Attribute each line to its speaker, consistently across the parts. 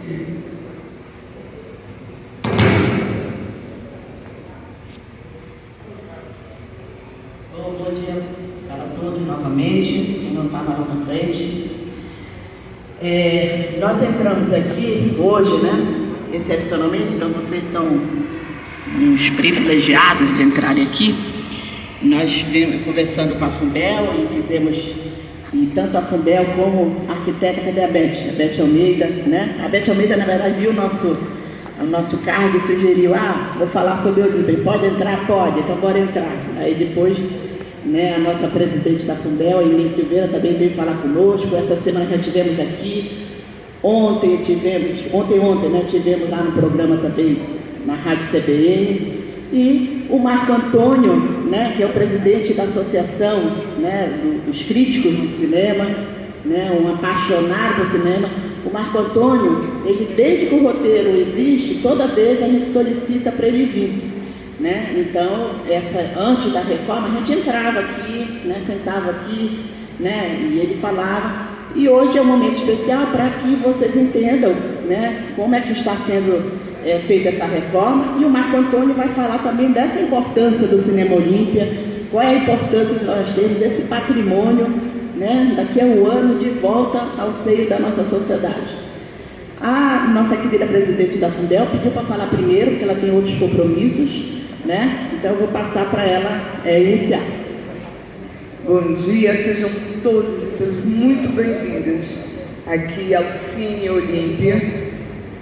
Speaker 1: Bom dia para todos novamente, quem não estava lá na frente. Nós entramos aqui hoje, excepcionalmente, então vocês são uns privilegiados de entrarem aqui. Nós vimos conversando com a Fumbel e tanto a Fumbel como a arquiteta, cadê a Beth Almeida, A Beth Almeida, na verdade, viu o nosso card e sugeriu, vou falar sobre o Olímpia, pode entrar? Pode, então bora entrar. Aí depois, a nossa presidente da Fumbel, a Inês Silveira, também veio falar conosco. Essa semana já tivemos aqui, ontem tivemos lá no programa também, na Rádio CBN, e o Marco Antônio, que é o presidente da Associação dos Críticos de Cinema, um apaixonado por cinema. O Marco Antônio, ele, desde que o roteiro existe, toda vez a gente solicita para ele vir. Então, antes da reforma, a gente entrava aqui, sentava aqui, e ele falava. E hoje é um momento especial para que vocês entendam como é que está sendo feita essa reforma, e o Marco Antônio vai falar também dessa importância do Cinema Olímpia, qual é a importância que nós temos desse patrimônio, daqui a um ano de volta ao seio da nossa sociedade. A nossa querida presidente da Fumbel pediu para falar primeiro, porque ela tem outros compromissos, então eu vou passar para ela iniciar.
Speaker 2: Bom dia, sejam todos e todas muito bem-vindas aqui ao Cine Olímpia,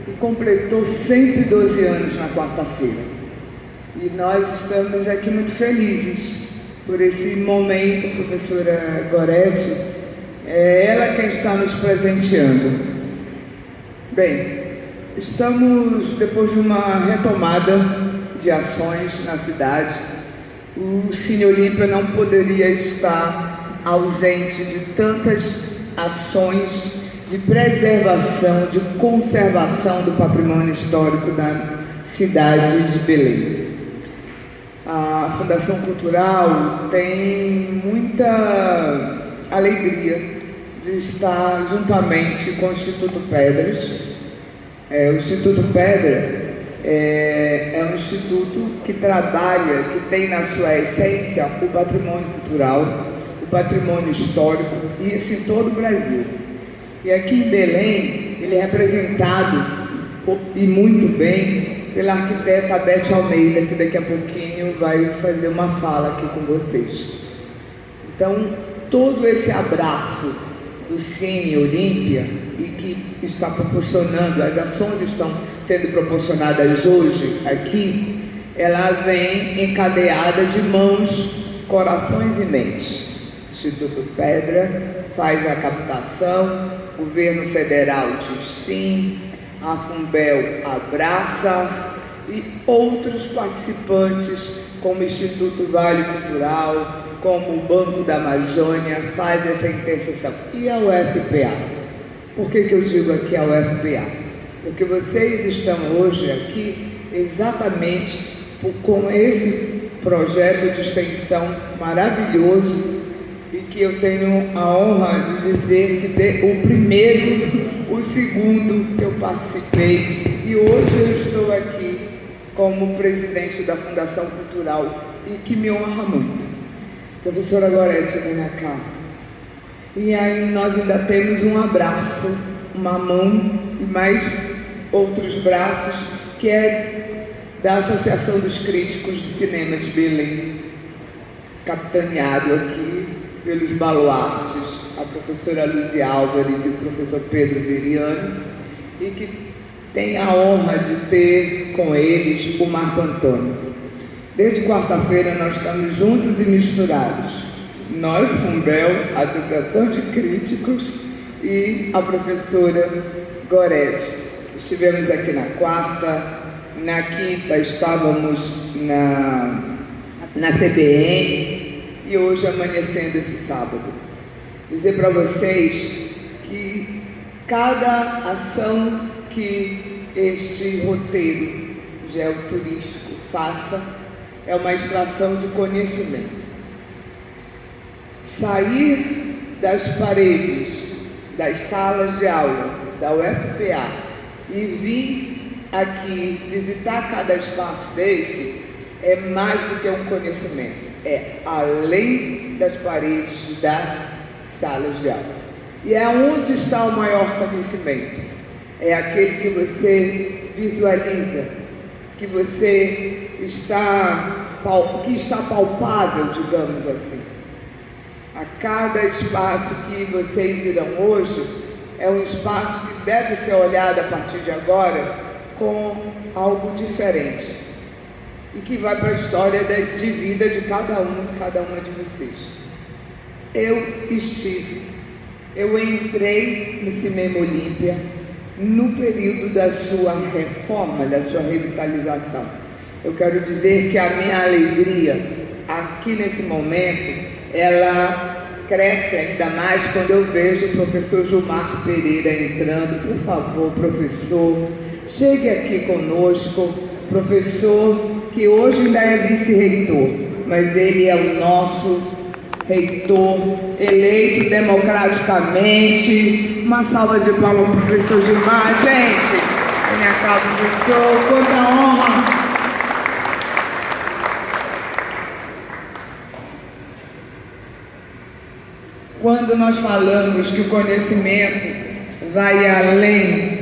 Speaker 2: que completou 112 anos na quarta-feira. E nós estamos aqui muito felizes por esse momento. A professora Goretti, é ela quem está nos presenteando. Bem, estamos depois de uma retomada de ações na cidade. O Cine Olímpia não poderia estar ausente de tantas ações de preservação, de conservação do patrimônio histórico da cidade de Belém. A Fundação Cultural tem muita alegria de estar juntamente com o Instituto Pedras. O Instituto Pedra é um instituto que trabalha, que tem na sua essência o patrimônio cultural, o patrimônio histórico, e isso em todo o Brasil. E aqui em Belém, ele é representado, e muito bem, pela arquiteta Beth Almeida, que daqui a pouquinho vai fazer uma fala aqui com vocês. Então, todo esse abraço do Cine Olímpia, e que está proporcionando, as ações estão sendo proporcionadas hoje aqui, ela vem encadeada de mãos, corações e mentes. O Instituto Pedra faz a captação, o governo federal diz sim, a Fumbel abraça, e outros participantes, como o Instituto Vale Cultural, como o Banco da Amazônia, faz essa interseção. E a UFPA? Por que eu digo aqui a UFPA? Porque vocês estão hoje aqui exatamente com esse projeto de extensão maravilhoso, e que eu tenho a honra de dizer que o primeiro, o segundo que eu participei, e hoje eu estou aqui como presidente da Fundação Cultural, e que me honra muito. Professora Goretti, vem cá. E aí nós ainda temos um abraço, uma mão e mais outros braços, que é da Associação dos Críticos de Cinema de Belém, capitaneado aqui pelos baluartes, a professora Luzi Álvares e o professor Pedro Viriano, e que tem a honra de ter com eles o Marco Antônio. Desde quarta-feira nós estamos juntos e misturados. Nós, Fumbel, Associação de Críticos, e a professora Goretti. Estivemos aqui na quarta, na quinta estávamos na CBN, e hoje amanhecendo esse sábado. Dizer para vocês que cada ação que este roteiro geoturístico faça é uma extração de conhecimento. Sair das paredes das salas de aula da UFPA E vir aqui visitar cada espaço desse é mais do que um conhecimento, é além das paredes das salas de aula. E é onde está o maior conhecimento, é aquele que você visualiza, que você que está palpável, digamos assim. A cada espaço que vocês irão hoje é um espaço que deve ser olhado a partir de agora com algo diferente e que vai para a história de vida de cada uma de vocês. Eu entrei no Cinema Olímpia no período da sua reforma, da sua revitalização. Eu quero dizer que a minha alegria aqui nesse momento, ela cresce ainda mais quando eu vejo o professor Gilmar Pereira entrando. Por favor, professor, chegue aqui conosco, professor que hoje ainda é vice-reitor, mas ele é o nosso reitor, eleito democraticamente. Uma salva de palmas para o professor Gilmar, gente. Venha cá, professor, quanta honra. Quando nós falamos que o conhecimento vai além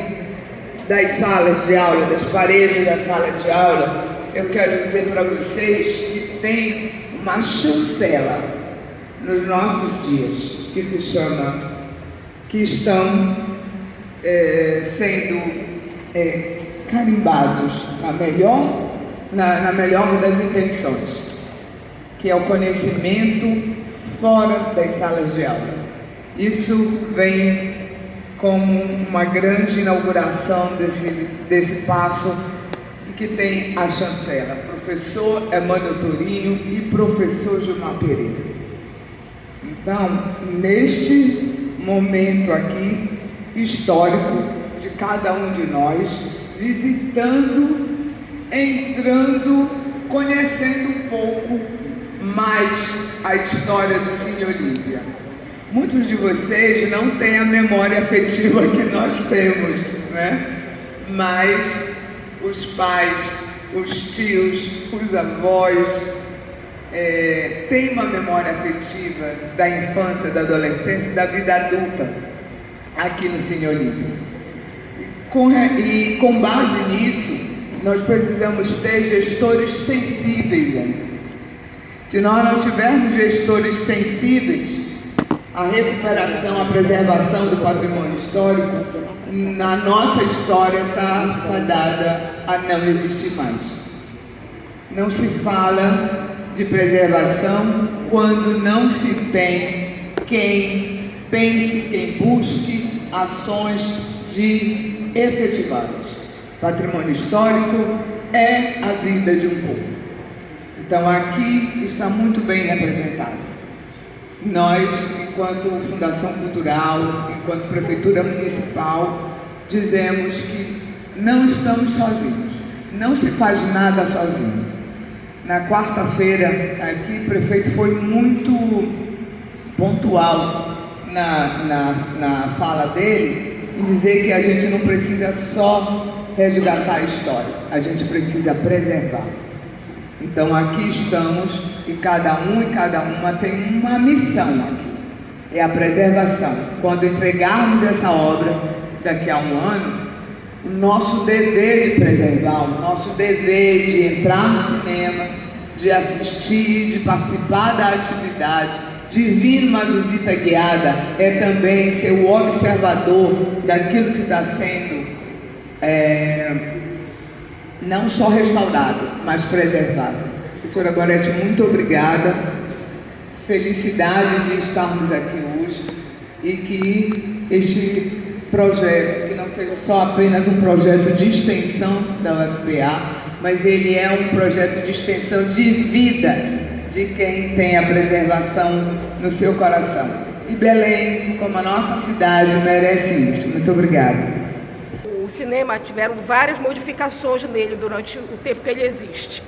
Speaker 2: das salas de aula, das paredes da sala de aula, eu quero dizer para vocês que tem uma chancela nos nossos dias, que estão sendo carimbados na melhor das intenções, que é o conhecimento fora das salas de aula. Isso vem como uma grande inauguração desse passo que tem a chancela, professor Emmanuel Torinho e professor Gilmar Pereira. Então, neste momento aqui, histórico, de cada um de nós, visitando, entrando, conhecendo um pouco mais a história do Cine Olímpia. Muitos de vocês não têm a memória afetiva que nós temos, né? Mas os pais, os tios, os avós têm uma memória afetiva da infância, da adolescência, da vida adulta aqui no Cine Olímpia. E com base nisso, nós precisamos ter gestores sensíveis antes. Se nós não tivermos gestores sensíveis, a recuperação, a preservação do patrimônio histórico, na nossa história está fadada a não existir mais. Não se fala de preservação quando não se tem quem pense, quem busque ações de efetivá-las. Patrimônio histórico é a vida de um povo. Então aqui está muito bem representado. Nós, enquanto Fundação Cultural, enquanto Prefeitura Municipal, dizemos que não estamos sozinhos, não se faz nada sozinho. Na quarta-feira, aqui, o prefeito foi muito pontual na fala dele, em dizer que a gente não precisa só resgatar a história, a gente precisa preservar. Então aqui estamos e cada um e cada uma tem uma missão aqui, é a preservação. Quando entregarmos essa obra daqui a um ano, o nosso dever de preservar, o nosso dever de entrar no cinema, de assistir, de participar da atividade, de vir numa visita guiada, é também ser o observador daquilo que está sendo não só restaurado, mas preservado. Professora Gorete, muito obrigada. Felicidade de estarmos aqui hoje e que este projeto, que não seja só apenas um projeto de extensão da UFPA, mas ele é um projeto de extensão de vida de quem tem a preservação no seu coração. E Belém, como a nossa cidade, merece isso. Muito obrigada.
Speaker 3: O cinema tiveram várias modificações nele durante o tempo que ele existe.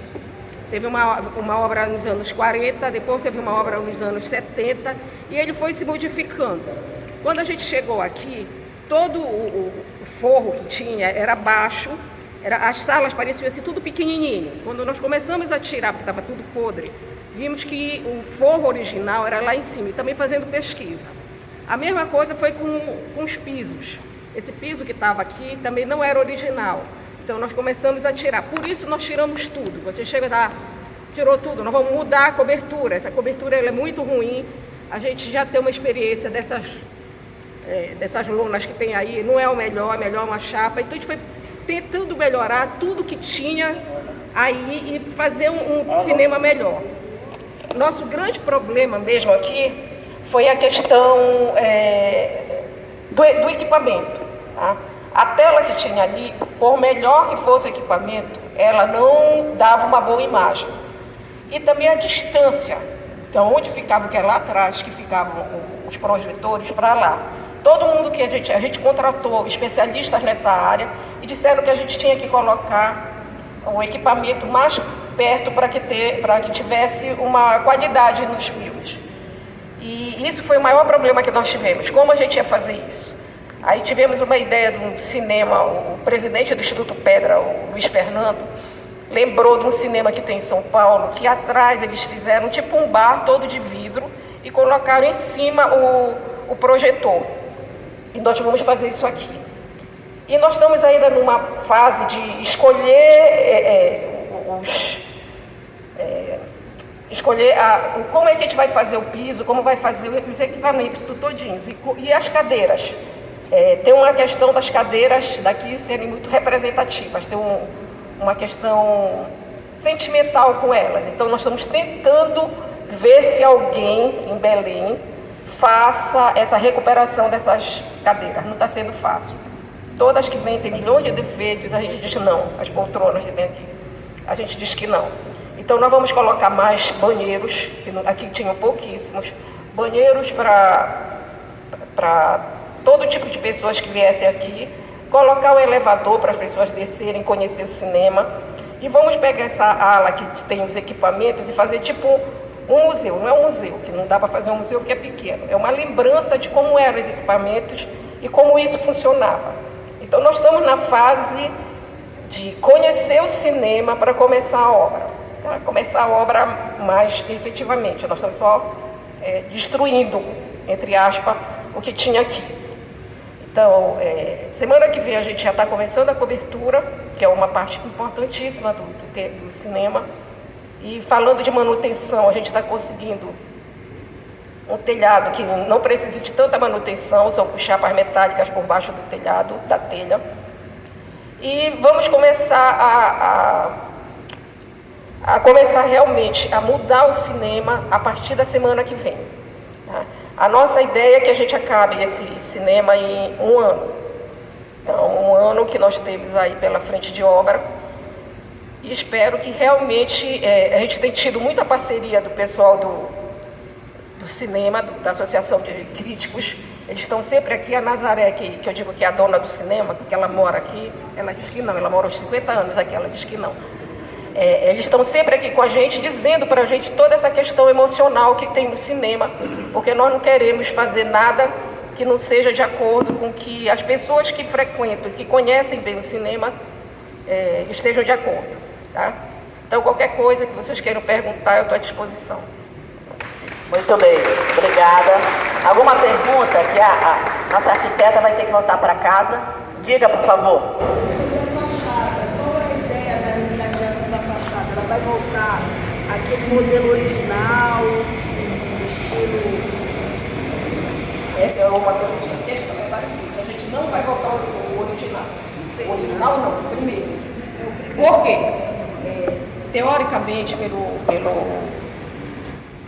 Speaker 3: Teve uma obra nos anos 40, depois teve uma obra nos anos 70 e ele foi se modificando. Quando a gente chegou aqui, todo o forro que tinha era baixo, as salas pareciam assim, tudo pequenininho. Quando nós começamos a tirar, porque estava tudo podre, vimos que o forro original era lá em cima, e também fazendo pesquisa. A mesma coisa foi com os pisos. Esse piso que estava aqui também não era original. Então nós começamos a tirar. Por isso nós tiramos tudo. Você chega lá, tirou tudo. Nós vamos mudar a cobertura. Essa cobertura ela é muito ruim. A gente já tem uma experiência dessas lonas que tem aí. Não é o melhor, é melhor uma chapa. Então a gente foi tentando melhorar tudo que tinha aí e fazer um cinema melhor. Nosso grande problema mesmo aqui foi a questão do equipamento. Tá? A tela que tinha ali, por melhor que fosse o equipamento, ela não dava uma boa imagem. E também a distância, então onde ficava, que é lá atrás, que ficavam os projetores, para lá. Todo mundo que a gente contratou especialistas nessa área e disseram que a gente tinha que colocar o equipamento mais perto para que tivesse uma qualidade nos filmes. E isso foi o maior problema que nós tivemos. Como a gente ia fazer isso? Aí tivemos uma ideia de um cinema, o presidente do Instituto Pedra, o Luiz Fernando, lembrou de um cinema que tem em São Paulo, que atrás eles fizeram tipo um bar todo de vidro e colocaram em cima o projetor. E nós vamos fazer isso aqui. E nós estamos ainda numa fase de escolher como é que a gente vai fazer o piso, como vai fazer os equipamentos todinhos e as cadeiras. Tem uma questão das cadeiras daqui serem muito representativas, tem uma questão sentimental com elas. Então nós estamos tentando ver se alguém em Belém faça essa recuperação dessas cadeiras. Não está sendo fácil. Todas que vêm têm milhões de defeitos, a gente diz não. As poltronas que tem aqui, a gente diz que não. Então nós vamos colocar mais banheiros, que aqui tinham pouquíssimos, banheiros para todo tipo de pessoas que viessem aqui, colocar um elevador para as pessoas descerem, conhecer o cinema, e vamos pegar essa ala que tem os equipamentos e fazer tipo um museu. Não é um museu, que não dá para fazer um museu porque é pequeno, é uma lembrança de como eram os equipamentos e como isso funcionava. Então nós estamos na fase de conhecer o cinema para começar a obra. Tá? Começar a obra mais efetivamente. Nós estamos só destruindo, entre aspas, o que tinha aqui. Então, semana que vem a gente já está começando a cobertura, que é uma parte importantíssima do cinema. E falando de manutenção, a gente está conseguindo um telhado que não precisa de tanta manutenção, são chapas metálicas por baixo do telhado, da telha. E vamos começar começar realmente a mudar o cinema a partir da semana que vem. Tá? A nossa ideia é que a gente acabe esse cinema em 1 ano. Então, 1 ano que nós temos aí pela frente de obra. E espero que realmente a gente tem tido muita parceria do pessoal do cinema, da Associação de Críticos. Eles estão sempre aqui. A Nazaré, que eu digo que é a dona do cinema, porque ela mora aqui, ela diz que não, ela mora aos 50 anos aqui, ela diz que não. Eles estão sempre aqui com a gente, dizendo para a gente toda essa questão emocional que tem no cinema, porque nós não queremos fazer nada que não seja de acordo com que as pessoas que frequentam, que conhecem bem o cinema, estejam de acordo. Tá? Então, qualquer coisa que vocês queiram perguntar, eu estou à disposição.
Speaker 1: Muito bem, obrigada. Alguma pergunta que a nossa arquiteta vai ter que voltar para casa? Diga, por favor.
Speaker 3: Qual é a ideia da revitalização da fachada? Ela vai voltar àquele modelo original, estilo... Essa é uma questão, é parecida. A gente não vai voltar ao original. O original não, primeiro. Por quê? Teoricamente,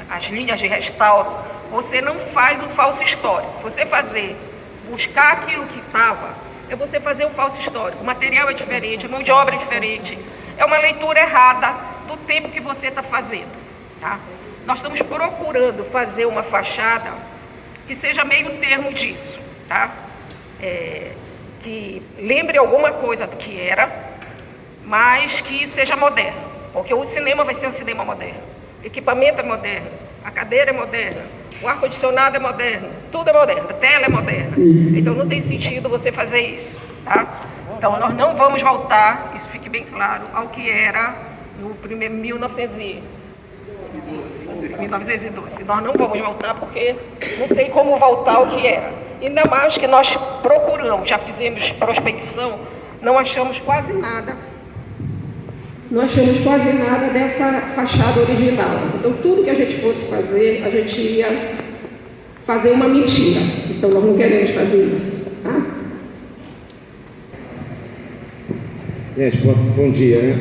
Speaker 3: as linhas de restauro, você não faz um falso histórico. Você buscar aquilo que estava, é você fazer um falso histórico. O material é diferente, a mão de obra é diferente. É uma leitura errada do tempo que você está fazendo. Tá? Nós estamos procurando fazer uma fachada que seja meio termo disso. Tá? Que lembre alguma coisa do que era, mas que seja moderno. Porque o cinema vai ser um cinema moderno. O equipamento é moderno, a cadeira é moderna, o ar-condicionado é moderno, tudo é moderno, a tela é moderna. Então não tem sentido você fazer isso, tá? Então nós não vamos voltar, isso fique bem claro, ao que era no primeiro 1912. Nós não vamos voltar porque não tem como voltar ao que era. Ainda mais que nós procuramos, já fizemos prospecção, não achamos quase nada. Não achamos quase nada dessa fachada original. Então tudo que a gente fosse fazer, a gente ia fazer uma mentira. Então nós não queremos fazer isso, tá?
Speaker 4: Gente, bom dia, né?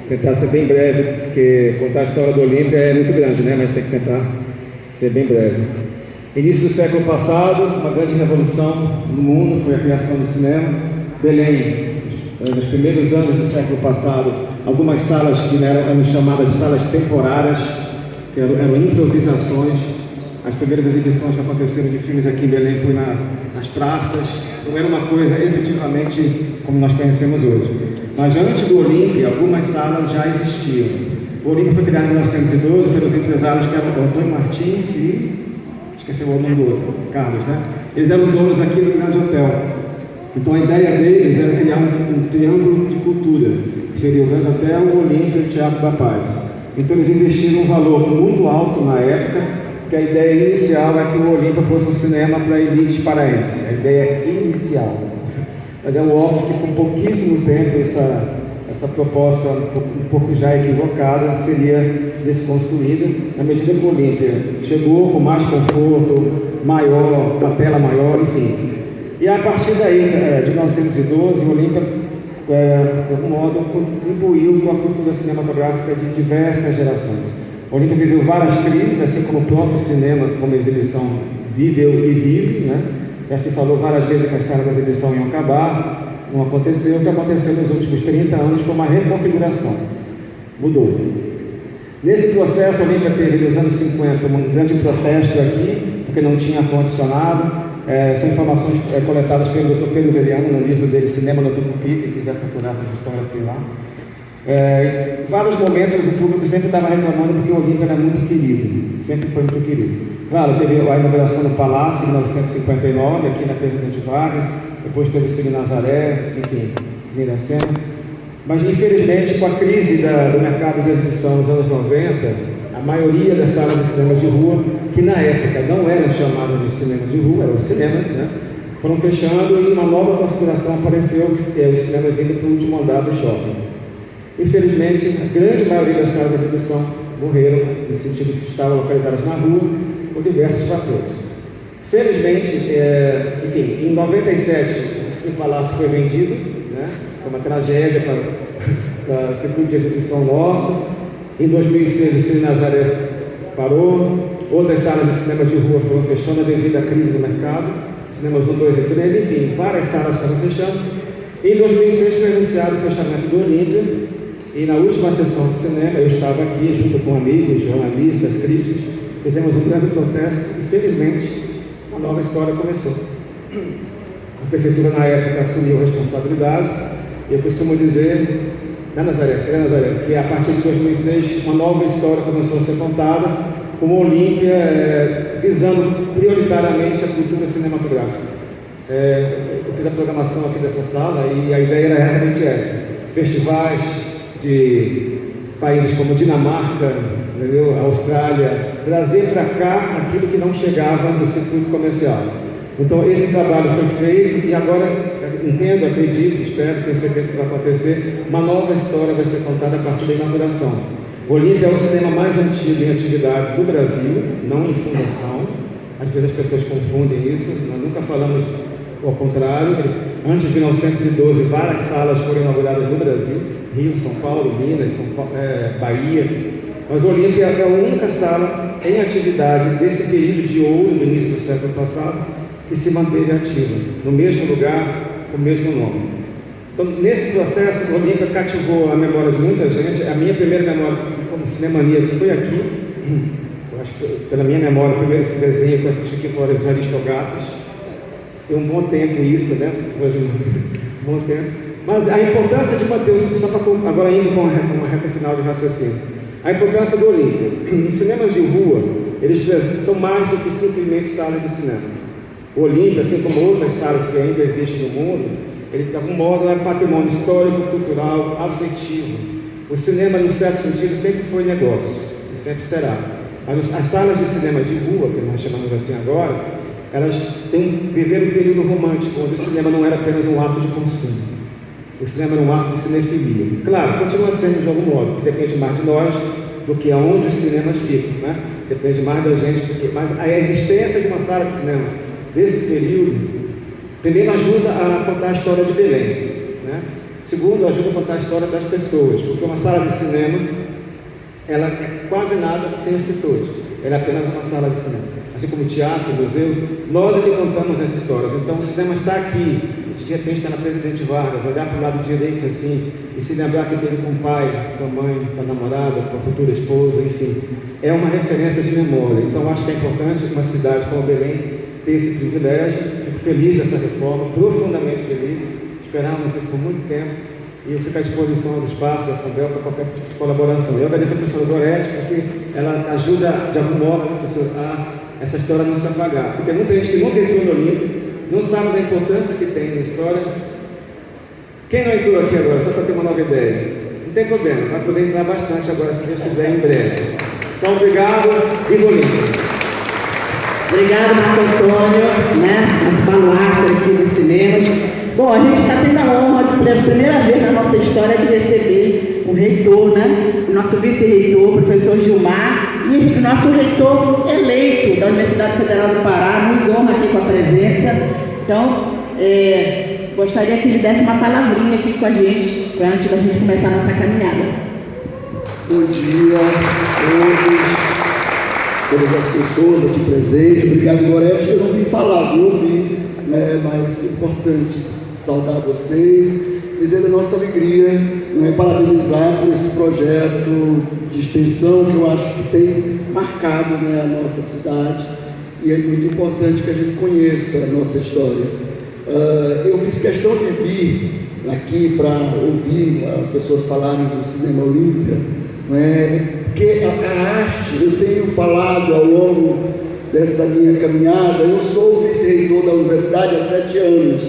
Speaker 4: Tentar ser bem breve, porque contar a história do Olímpia é muito grande, né? Mas tem que tentar ser bem breve. Início do século passado, uma grande revolução no mundo foi a criação do cinema. Belém, nos primeiros anos do século passado, algumas salas que eram chamadas de salas temporárias, que eram improvisações. As primeiras exibições que aconteceram de filmes aqui em Belém foi nas praças. Não era uma coisa efetivamente como nós conhecemos hoje. Mas antes do Olímpia, algumas salas já existiam. O Olímpia foi criado em 1912 pelos empresários que eram Antônio Martins e... esqueci o nome do outro, Carlos, né? Eles eram donos aqui do Grande Hotel. Então a ideia deles era criar um triângulo de cultura, que seria o Grande Hotel, o Olímpia e o Teatro da Paz. Então eles investiram um valor muito alto na época, porque a ideia inicial é que o Olímpia fosse um cinema para a elite paraense. A ideia inicial. Mas é óbvio que por pouquíssimo tempo essa proposta, um pouco já equivocada, seria desconstruída, na medida que o Olímpia chegou com mais conforto, maior, com a tela maior, enfim. E a partir daí, de 1912, o Olímpia, de algum modo, contribuiu com a cultura cinematográfica de diversas gerações. O Olímpia viveu várias crises, assim como o próprio cinema, como exibição, viveu e vive, né? Já se falou várias vezes que as salas de exibição iam acabar, não aconteceu. O que aconteceu nos últimos 30 anos foi uma reconfiguração. Mudou. Nesse processo, a Olímpia teve, nos anos 50, um grande protesto aqui, porque não tinha ar-condicionado. São informações coletadas pelo Dr. Pedro Veriano no livro dele, Cinema no Tucupi, quem quiser procurar essas histórias tem lá. Em vários momentos o público sempre estava reclamando porque o Olímpia era muito querido, sempre foi muito querido. Claro, teve a inauguração do Palácio em 1959, aqui na Presidente Vargas, depois teve o Cine Nazaré, enfim, Cine Iracema. Mas infelizmente, com a crise do mercado de exibição nos anos 90, a maioria das salas de cinema de rua, que na época não eram chamadas de cinema de rua, eram cinemas, né? Foram fechando e uma nova configuração apareceu, que é os cinemas indo para o último andar do shopping. Infelizmente, a grande maioria das salas de exibição morreram, no sentido de que estavam localizadas na rua, por diversos fatores. Felizmente, enfim, em 97, o Cine Palácio foi vendido, né? Foi uma tragédia para o circuito de exibição nosso. Em 2006, o Cine Nazaré parou, outras salas de cinema de rua foram fechando devido à crise do mercado, cinemas 1, 2 e 3, enfim, várias salas foram fechando. Em 2006 foi anunciado o fechamento do Olímpia, e na última sessão de cinema eu estava aqui junto com amigos, jornalistas, críticos, fizemos um grande protesto e felizmente uma nova história começou. A prefeitura na época assumiu a responsabilidade e eu costumo dizer, Nazaré, que a partir de 2006 uma nova história começou a ser contada com o Olímpia visando prioritariamente a cultura cinematográfica. Eu fiz a programação aqui dessa sala e a ideia era exatamente essa: festivais de países como Dinamarca, entendeu? Austrália, trazer para cá aquilo que não chegava no circuito comercial. Então esse trabalho foi feito e agora, entendo, acredito, espero, tenho certeza que vai acontecer, uma nova história vai ser contada a partir da inauguração. O Olímpia é o cinema mais antigo em atividade do Brasil, não em fundação. Às vezes as pessoas confundem isso, nós nunca falamos ao contrário. Antes de 1912, várias salas foram inauguradas no Brasil, Rio, São Paulo, Minas, Bahia. Mas o Olímpia é a única sala em atividade desse período de ouro, no início do século passado, que se manteve ativa, no mesmo lugar, com o mesmo nome. Então, nesse processo, o Olímpia cativou a memória de muita gente. A minha primeira memória como cinemaníaco foi aqui. Eu acho que, pela minha memória, o primeiro desenho que eu assisti aqui foi os Aristogatos. Tem um bom tempo isso, né? Um bom tempo. Mas a importância de manter o... Só para agora indo com uma reta final de raciocínio. A importância do Olímpia. Nos cinemas de rua, eles são mais do que simplesmente salas de cinema. O Olímpia, assim como outras salas que ainda existem no mundo, ele de algum modo é patrimônio histórico, cultural, afetivo. O cinema, num certo sentido, sempre foi negócio, e sempre será. As salas de cinema de rua, que nós chamamos assim agora, elas viveram um período romântico, onde o cinema não era apenas um ato de consumo. O cinema era um ato de cinefilia. Claro, continua sendo de algum modo, porque depende mais de nós do que aonde os cinemas ficam, né? Depende mais da gente, mas a existência de uma sala de cinema desse período, primeiro ajuda a contar a história de Belém, né? Segundo, ajuda a contar a história das pessoas, porque uma sala de cinema, ela é quase nada sem as pessoas, ela é apenas uma sala de cinema. Assim como o teatro, o museu, nós é que contamos essas histórias. Então o cinema está aqui, de repente está na Presidente Vargas, olhar para o lado direito assim, e se lembrar que teve com o pai, com a mãe, com a namorada, com a futura esposa, enfim. É uma referência de memória. Então acho que é importante uma cidade como Belém ter esse privilégio. Fico feliz dessa reforma, profundamente feliz. Esperávamos isso por muito tempo. E eu fico à disposição do espaço da Fundel para qualquer tipo de colaboração. Eu agradeço a professora Gorete, porque ela ajuda, de algum modo, né, professor, a essa história não se apagar. Porque muita gente que nunca entrou no Olímpia não sabe da importância que tem na história. Quem não entrou aqui agora, só para ter uma nova ideia? Não tem problema, vai poder entrar bastante agora, se Deus quiser, em breve. Então, obrigado e Olímpia.
Speaker 1: Obrigado, Marco Antônio, né? As baluartes aqui dos cinemas. Bom, a gente está tendo a honra, pela primeira vez na nossa história, de receber o reitor, né? O nosso vice-reitor, o professor Gilmar, e o nosso reitor eleito da Universidade Federal do Pará, nos honra aqui com a presença. Então, gostaria que ele desse uma palavrinha aqui com a gente, antes da gente começar a nossa caminhada.
Speaker 5: Bom dia a todas as pessoas aqui presentes. Obrigado, Gorete. Eu não vim falar, não ouvi, né, mas é importante saudar vocês, dizer a nossa alegria, né, parabenizar por esse projeto de extensão que eu acho que tem marcado, né, a nossa cidade, e é muito importante que a gente conheça a nossa história. Eu fiz questão de vir aqui para ouvir as pessoas falarem do Cinema Olímpia, né, porque a arte, eu tenho falado ao longo dessa minha caminhada, eu sou o vice-reitor da universidade há 7 anos,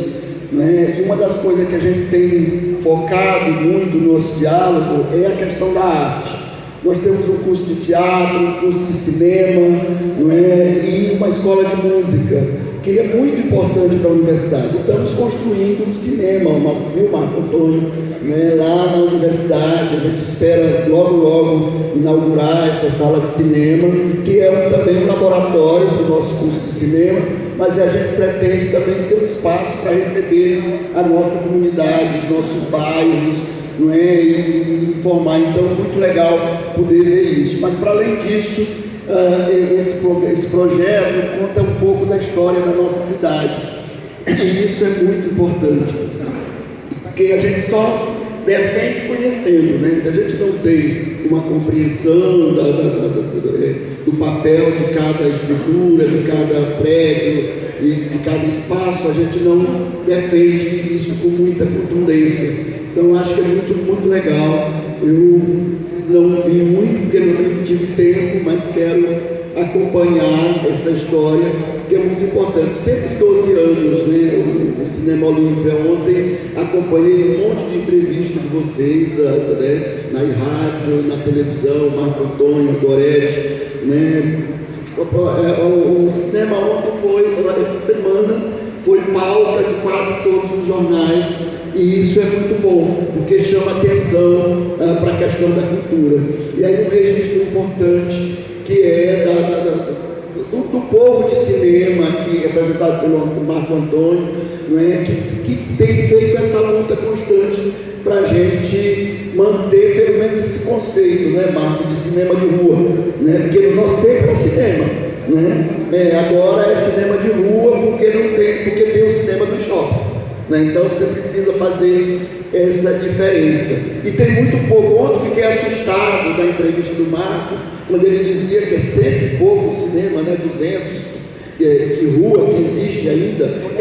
Speaker 5: né? E uma das coisas que a gente tem focado muito no nosso diálogo é a questão da arte. Nós temos um curso de teatro, um curso de cinema, não é? E uma escola de música, que é muito importante para a universidade. Estamos construindo um cinema, viu, Marco Antônio? Né? Lá na universidade, a gente espera logo inaugurar essa sala de cinema, que é também um laboratório para o nosso curso de cinema, mas a gente pretende também ser um espaço para receber a nossa comunidade, os nossos bairros, não é? E informar. Então é muito legal poder ver isso. Mas para além disso, esse projeto conta um pouco da história da nossa cidade. E isso é muito importante, porque a gente só defende conhecendo, né? Se a gente não tem uma compreensão do papel de cada estrutura, de cada prédio e de cada espaço, a gente não defende isso com muita contundência. Então acho que é muito legal. Eu não vi muito porque não tive tempo, mas quero acompanhar essa história, que é muito importante. 112 anos, né, o Cinema Olímpia. Ontem acompanhei um monte de entrevistas de vocês, né, na rádio, na televisão, Marco Antônio, Gorete, né. O cinema ontem essa semana, foi pauta de quase todos os jornais, e isso é muito bom, porque chama atenção para a questão da cultura. E aí um registro importante, que é do povo de cinema, aqui representado pelo Marco Antônio, não é? que tem feito essa luta constante para a gente manter pelo menos esse conceito, né, Marco, de cinema de rua, né? Porque no nosso tempo era cinema, né? Agora é cinema de rua porque tem o cinema do shopping. Então você precisa fazer essa diferença. E tem muito pouco. Ontem fiquei assustado da entrevista do Marco, quando ele dizia que é sempre pouco o cinema, né? 200 de rua que existe ainda.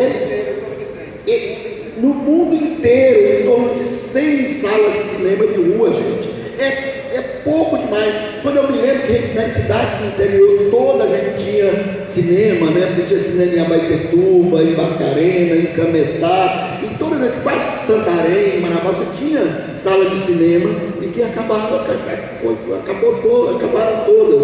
Speaker 5: No mundo inteiro, em torno de 100 salas de cinema de rua, gente. É pouco demais. Quando eu me lembro que na cidade do interior toda a gente tinha cinema, né? Você tinha cinema em Abaetetuba, em Barcarena, em Cametá, em todas as quase Santarém, em Marabá, você tinha sala de cinema e que acabaram todas,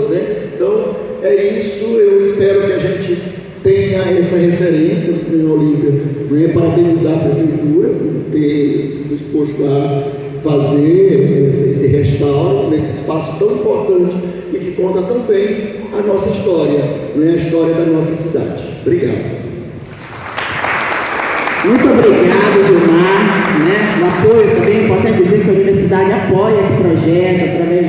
Speaker 5: né? Então é isso, eu espero que a gente tenha essa referência, o Cinema Olímpia, né? Parabenizar a prefeitura por ter se disposto a fazer esse restauro nesse espaço tão importante e que conta tão bem a nossa história, né? A história da nossa cidade. Obrigado.
Speaker 1: Muito obrigado, Gilmar. O apoio também é importante dizer que a universidade apoia esse projeto através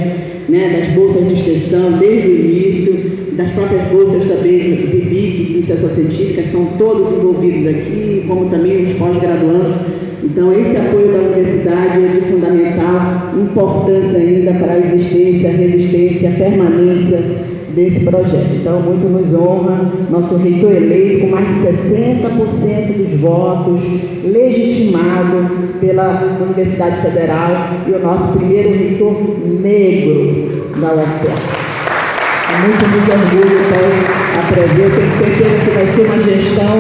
Speaker 1: das bolsas de extensão desde o início, das próprias bolsas também do BIBIC, Iniciação Científica, são todos envolvidos aqui, como também os pós-graduandos. Então, esse apoio da universidade é de fundamental importância ainda para a existência, resistência, permanência desse projeto. Então, muito nos honra nosso reitor eleito com mais de 60% dos votos, legitimado pela Universidade Federal e o nosso primeiro reitor negro da UFPR. Muito orgulho, então, a presença. Tenho certeza que vai ser uma gestão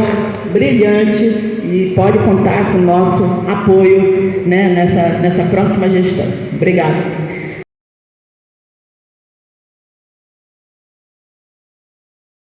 Speaker 1: brilhante e pode contar com o nosso apoio, nessa próxima gestão. Obrigada.